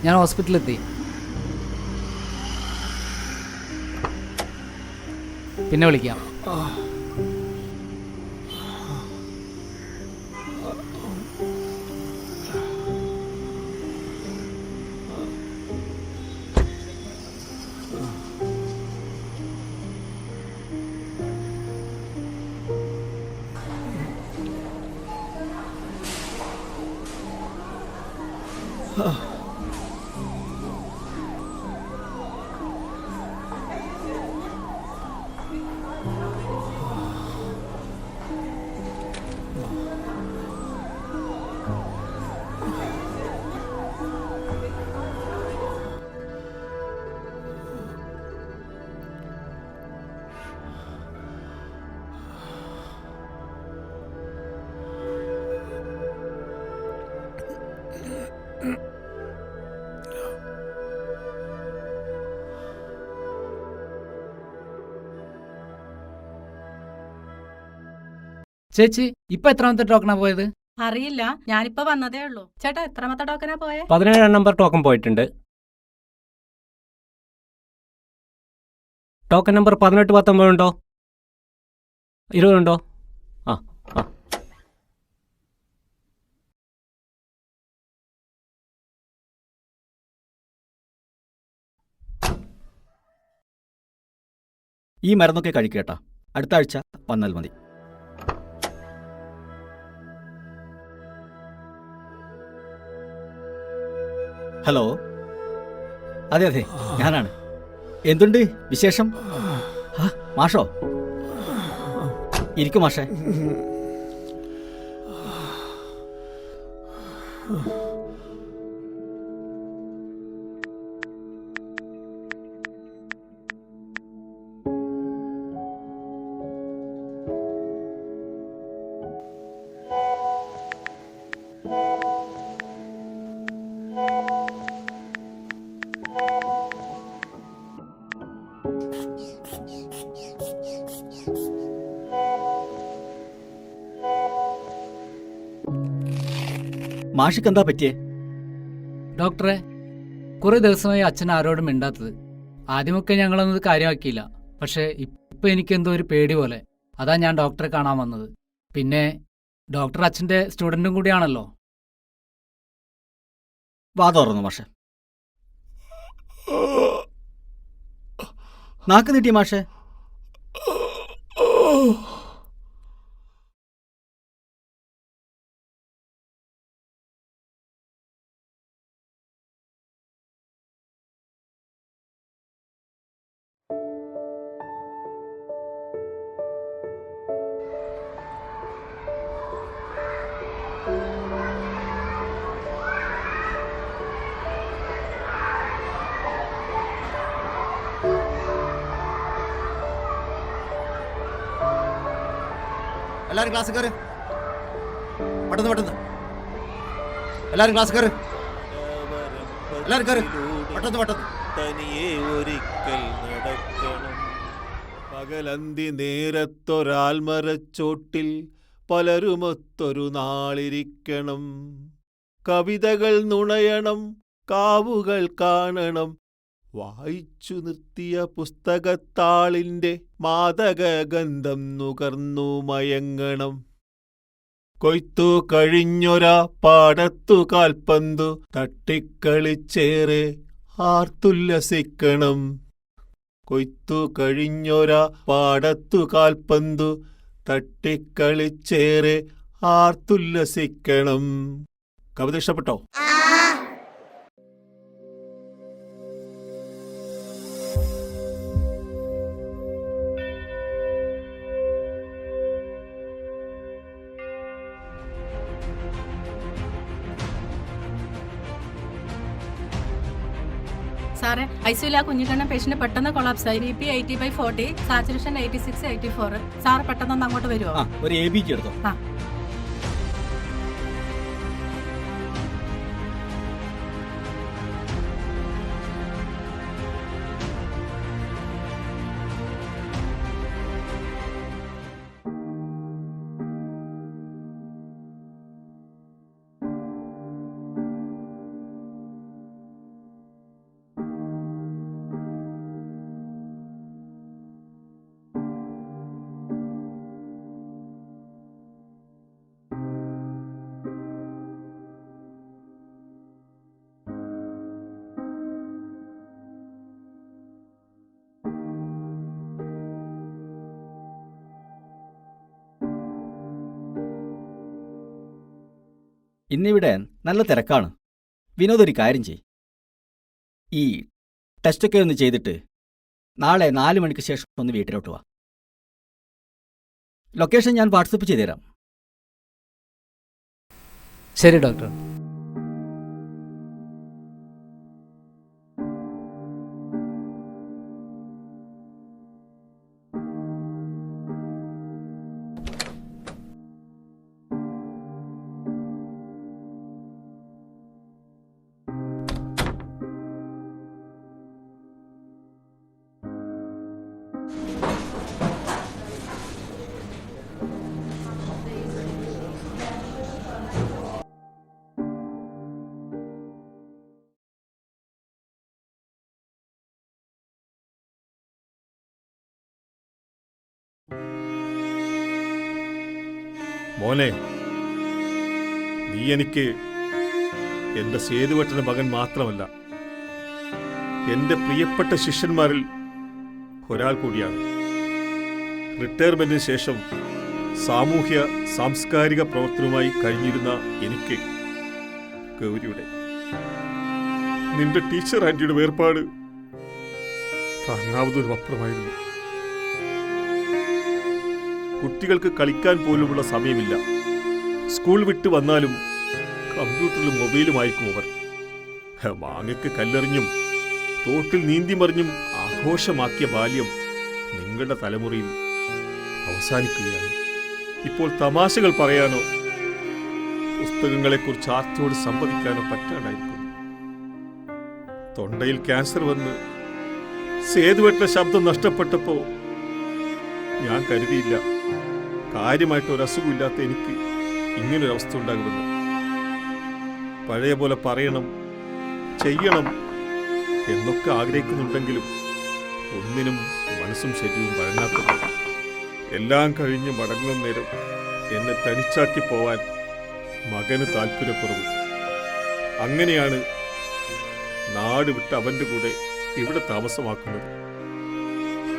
ഞാൻ ഹോസ്പിറ്റലിലെത്തി. പിന്നെ വിളിക്കാം. ചേച്ചി, ഇപ്പൊ എത്രാമത്തെ ടോക്കണാ പോയത്? അറിയില്ല, ഞാനിപ്പോ വന്നതേ ഉള്ളൂ. ചേട്ടാ, എത്രാമത്തെ ടോക്കനാ പോയെ? 17 നമ്പർ ടോക്കൺ പോയിട്ടുണ്ട്. ടോക്കൺ നമ്പർ 18, 19 ഉണ്ടോ? 20 ഉണ്ടോ? ആ ആ ഈ മരുന്നൊക്കെ കഴിക്കേട്ടാ. അടുത്ത ആഴ്ച വന്നാൽ മതി. ഹലോ, അതെ അതെ, ഞാനാണ്. എന്തുണ്ട് വിശേഷം? മാഷോ? ഇരിക്കും മാഷേ. മാഷിക്ക് എന്താ പറ്റിയേ? ഡോക്ടറെ, കുറെ ദിവസമായി അച്ഛൻ ആരോടും മിണ്ടാത്തത്. ആദ്യമൊക്കെ ഞങ്ങളൊന്നത് കാര്യമാക്കിയില്ല. പക്ഷെ ഇപ്പൊ എനിക്കെന്തോ ഒരു പേടി പോലെ. അതാ ഞാൻ ഡോക്ടറെ കാണാൻ വന്നത്. പിന്നെ ഡോക്ടർ അച്ഛന്റെ സ്റ്റുഡന്റും കൂടിയാണല്ലോ. വാ തുറന്നു മാഷെ. നാക്ക് നീട്ടി മാഷെ. എല്ലാരും ക്ലാസ് കയറ്. പെട്ടെന്ന് പെട്ടെന്ന് എല്ലാരും ക്ലാസ് കയറ്. എല്ലാരും കയറ്. പെട്ടെന്ന് പെട്ടെന്ന്. തനിയെ ഒരിക്കൽ നടക്കണം. പകലന്തി നേരത്തൊരാൽമരച്ചോട്ടിൽ പലരുമൊത്തൊരു നാളിരിക്കണം. കവിതകൾ നുണയണം, കാവുകൾ കാണണം. വായിച്ചു നിർത്തിയ പുസ്തകത്താളിൻ്റെ മാദകഗന്ധം നുകർന്നു മയങ്ങണം. കൊയ്ത്തു കഴിഞ്ഞൊരാ പാടത്തു കാൽപ്പന്തു തട്ടിക്കളിച്ചേറെ ആർത്തുല്ലസിക്കണം. കൊയ്ത്തു കഴിഞ്ഞൊരാ പാടത്തു കാൽപ്പന്തു തട്ടിക്കളിച്ചേറെ ആർത്തുല്ലസിക്കണം. കവിത ഇഷ്ടപ്പെട്ടോ? സാറേ, ഐസിയുല കുഞ്ഞിക്കണ്ണൻ പേഷ്യന്റ് പെട്ടെന്ന് കൊളാപ്സ് ആയി. BP 80/40, saturation 86/84. സാർ പെട്ടെന്ന് അങ്ങോട്ട് വരുമോ? ഒരു ABG എടുത്തോ. ഇന്നിവിടെ നല്ല തിരക്കാണ്. വിനോദ് ഒരു കാര്യം ചെയ്, ഈ ടെസ്റ്റൊക്കെ ഒന്ന് ചെയ്തിട്ട് നാളെ 4 മണിക്ക് ശേഷം ഒന്ന് വീട്ടിലോട്ട് വാ. ലൊക്കേഷൻ ഞാൻ വാട്സപ്പ് ചെയ്തുതരാം. ശരി ഡോക്ടർ. മോനെ, നീ എനിക്ക് എന്റെ സേതുവട്ടന്റെ മകൻ മാത്രമല്ല, എന്റെ പ്രിയപ്പെട്ട ശിഷ്യന്മാരിൽ ഒരാൾ കൂടിയാണ്. റിട്ടയർമെന്റിന് ശേഷം സാമൂഹ്യ സാംസ്കാരിക പ്രവർത്തനവുമായി കഴിഞ്ഞിരുന്ന എനിക്ക് ഗൗരിയുടെ, നിന്റെ ടീച്ചർ ആന്റിയുടെ വേർപാട് താങ്ങാവുന്നതിനും അപ്പുറമായിരുന്നു. കുട്ടികൾക്ക് കളിക്കാൻ പോലുമുള്ള സമയമില്ല. സ്കൂൾ വിട്ട് വന്നാലും കമ്പ്യൂട്ടറിലും മൊബൈലുമായിരിക്കും അവർ. മാങ്ങയ്ക്ക് കല്ലെറിഞ്ഞും തോട്ടിൽ നീന്തിമറിഞ്ഞും ആഘോഷമാക്കിയ ബാല്യം നിങ്ങളുടെ തലമുറയിൽ അവസാനിക്കുകയാണ്. ഇപ്പോൾ തമാശകൾ പറയാനോ പുസ്തകങ്ങളെക്കുറിച്ച് ആർത്തിയോട് സംവദിക്കാനോ പറ്റാണ്ടായിരിക്കുന്നു. തൊണ്ടയിൽ ക്യാൻസർ വന്ന് സേതുവെട്ട ശബ്ദം നഷ്ടപ്പെട്ടപ്പോ ഞാൻ കരുതിയില്ല കാര്യമായിട്ട് ഒരു അസുഖമില്ലാത്ത എനിക്ക് ഇങ്ങനൊരവസ്ഥ ഉണ്ടാകുമെന്ന്. പഴയ പോലെ പറയണം, ചെയ്യണം എന്നൊക്കെ ആഗ്രഹിക്കുന്നുണ്ടെങ്കിലും ഒന്നിനും മനസ്സും ശരീരവും വഴങ്ങാത്തത്. എല്ലാം കഴിഞ്ഞ് മടങ്ങുന്ന നേരം എന്നെ തനിച്ചാക്കി പോവാൻ മകന് താല്പര്യക്കുറവ്. അങ്ങനെയാണ് നാട് വിട്ട് അവൻ്റെ കൂടെ ഇവിടെ താമസമാക്കുന്നത്.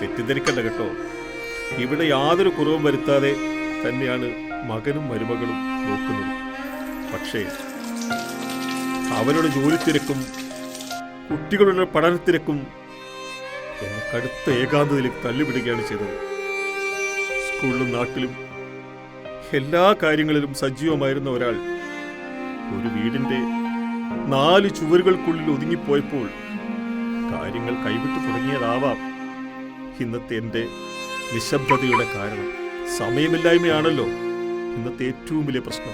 തെറ്റിദ്ധരിക്കണ്ട കേട്ടോ, ഇവിടെ യാതൊരു കുറവും വരുത്താതെ തന്നെയാണ് മകനും മരുമകളും നോക്കുന്നത്. പക്ഷേ അവരുടെ ജോലി തിരക്കും കുട്ടികളുടെ പഠനത്തിരക്കും എന്നെ കടുത്ത ഏകാന്തതയിലേക്ക് തള്ളിവിടുകയാണ് ചെയ്തത്. സ്കൂളിലും നാട്ടിലും എല്ലാ കാര്യങ്ങളിലും സജീവമായിരുന്ന ഒരാൾ ഒരു വീടിന്റെ 4 ചുവരുകൾക്കുള്ളിൽ ഒതുങ്ങിപ്പോയപ്പോൾ കാര്യങ്ങൾ കൈവിട്ടു തുടങ്ങിയതാവാം ഇന്നത്തെ എൻ്റെ നിശബ്ദതയുടെ കാരണം. സമയമില്ലായ്മയാണല്ലോ ഇന്നത്തെ ഏറ്റവും വലിയ പ്രശ്നം.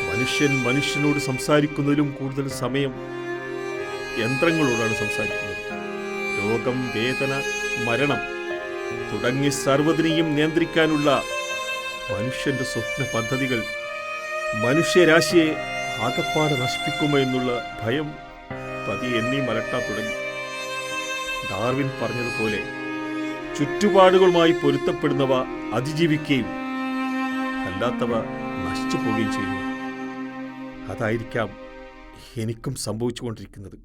മനുഷ്യൻ മനുഷ്യനോട് സംസാരിക്കുന്നതിലും കൂടുതൽ സമയം യന്ത്രങ്ങളോടാണ് സംസാരിക്കുന്നത്. രോഗം, വേദന, മരണം തുടങ്ങി സർവ്വതിനെയും നിയന്ത്രിക്കാനുള്ള മനുഷ്യന്റെ സ്വപ്ന പദ്ധതികൾ മനുഷ്യരാശിയെ ആകപ്പാടെ നശിപ്പിക്കുമോ എന്നുള്ള ഭയം പതിയെ എന്നെയും അലട്ടാൻ തുടങ്ങി. ഡാർവിൻ പറഞ്ഞതുപോലെ ചുറ്റുപാടുകളുമായി പൊരുത്തപ്പെടുന്നവ അതിജീവിക്കുകയും അല്ലാത്തവ നശിച്ചു പോവുകയും ചെയ്യുന്നു. അതായിരിക്കാം എനിക്കും സംഭവിച്ചുകൊണ്ടിരിക്കുന്നത്.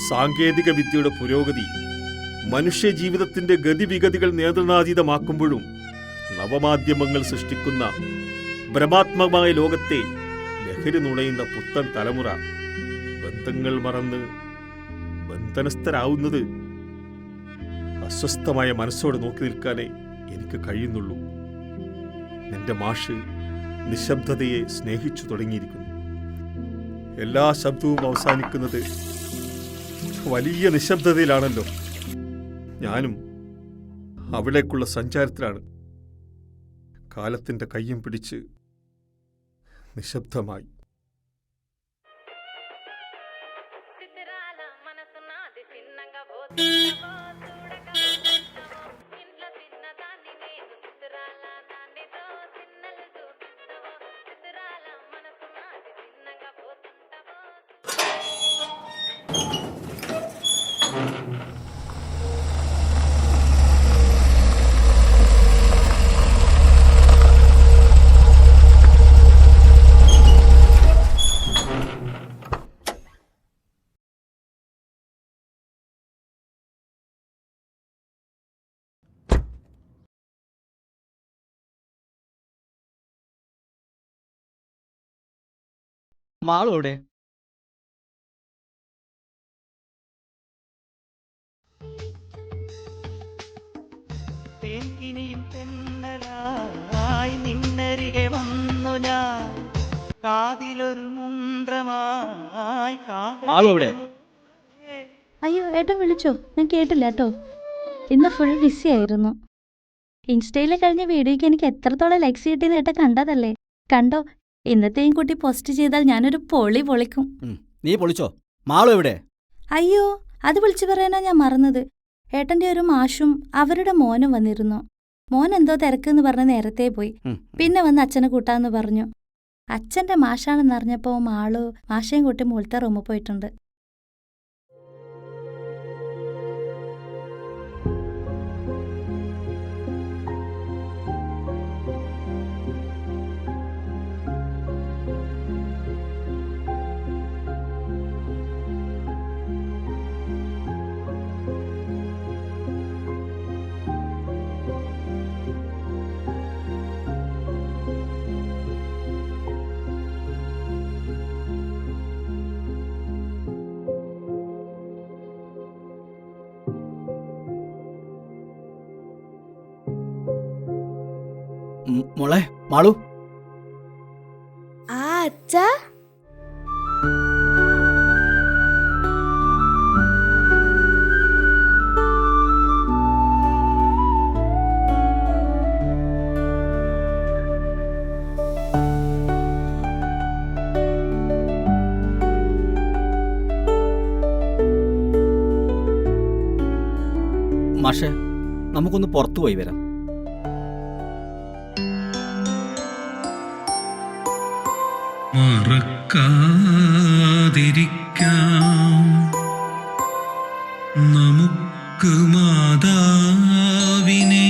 സാങ്കേതിക വിദ്യയുടെ പുരോഗതി മനുഷ്യജീവിതത്തിന്റെ ഗതിവിഗതികൾ നിയന്ത്രണാതീതമാക്കുമ്പോഴും നവമാധ്യമങ്ങൾ സൃഷ്ടിക്കുന്ന ഭ്രമാത്മകമായ ലോകത്തെ ലഹരി നുണയുന്ന പുത്തൻ തലമുറ ബന്ധങ്ങൾ മറന്ന് ബന്ധനസ്ഥരാവുന്നത് അസ്വസ്ഥമായ മനസ്സോടെ നോക്കി നിൽക്കാനേ എനിക്ക് കഴിയുന്നുള്ളൂ. നിന്റെ മാഷ് നിശബ്ദതയെ സ്നേഹിച്ചു തുടങ്ങിയിരിക്കുന്നു. എല്ലാ ശബ്ദവും അവസാനിക്കുന്നത് വലിയ നിശബ്ദതയിലാണല്ലോ. ഞാനും അവിടേക്കുള്ള സഞ്ചാരത്തിലാണ്. കാലത്തിന്റെ കയ്യും പിടിച്ച് നിശബ്ദമായി. മാളോടെ നിന്നരികെ വന്നു ഞാൻ കാതിലൊരു മുന്ത്രമായി മാളോടെ അയ്യോ ഏട്ടൻ വിളിച്ചോ? ഞാൻ കേട്ടില്ല കേട്ടോ. ഇന്ന് ഫുൾ ബിസി ആയിരുന്നു. ഇൻസ്റ്റയിൽ കഴിഞ്ഞ വീഡിയോയ്ക്ക് എനിക്ക് എത്രത്തോളം ലൈക്സ് കിട്ടിയെന്ന് ഏട്ടൻ കണ്ടതല്ലേ? കണ്ടോ? ഇന്നത്തെയും കൂട്ടി പോസ്റ്റ് ചെയ്താൽ ഞാനൊരു പൊളിക്കും. നീ പൊളിച്ചോ? മാളു എവിടെ? അയ്യോ, അത് വിളിച്ചു പറയാനാ ഞാൻ മറന്നത്. ഏട്ടന്റെ ഒരു മാഷും അവരുടെ മോനും വന്നിരുന്നു. മോൻ എന്തോ തിരക്കെന്ന് പറഞ്ഞ് നേരത്തെ പോയി. പിന്നെ വന്ന് അച്ഛനെ കൂട്ടാന്ന് പറഞ്ഞു. അച്ഛന്റെ മാഷാണെന്നറിഞ്ഞപ്പോ മാളു മാഷയും കൂട്ടി മുകളിലത്തെ റൂമിൽ പോയിട്ടുണ്ട്. മോളെ മാളു. ആ അച്ഛാ, മാഷെ, നമുക്കൊന്ന് പുറത്തു പോയി വരാം. മറക്കാതിരിക്കാം നമുക്ക് മാതാവിനെ,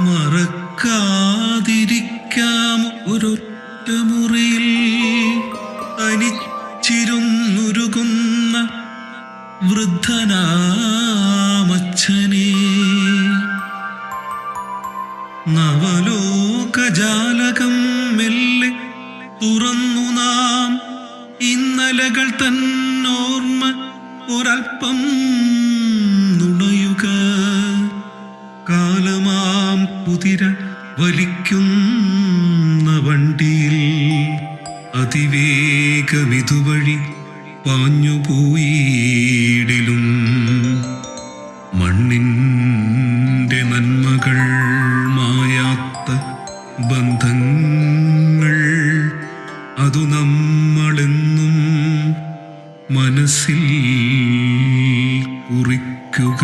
മറക്കാതിരിക്കാം ഒരൊറ്റ മുറിയിൽ തനിച്ചിരുന്നുരുകുന്ന വൃദ്ധനാമച്ഛനെ. നവലോകജാലകം മെല്ലെ തുറന്നു നാം ഇന്നലകൾ തന്നോർമ്മ ഒരൽപ്പം നുണയുക. കാലമാം കുതിര വലിക്കുന്ന വണ്ടിയിൽ അതിവേഗമിതുവഴി പാഞ്ഞുപോയിടിലും മണ്ണിൻ്റെ നന്മകൾ മായാത്ത ബന്ധങ്ങൾ അതു നമ്മളെന്നും മനസ്സിൽ കുറിക്കുക.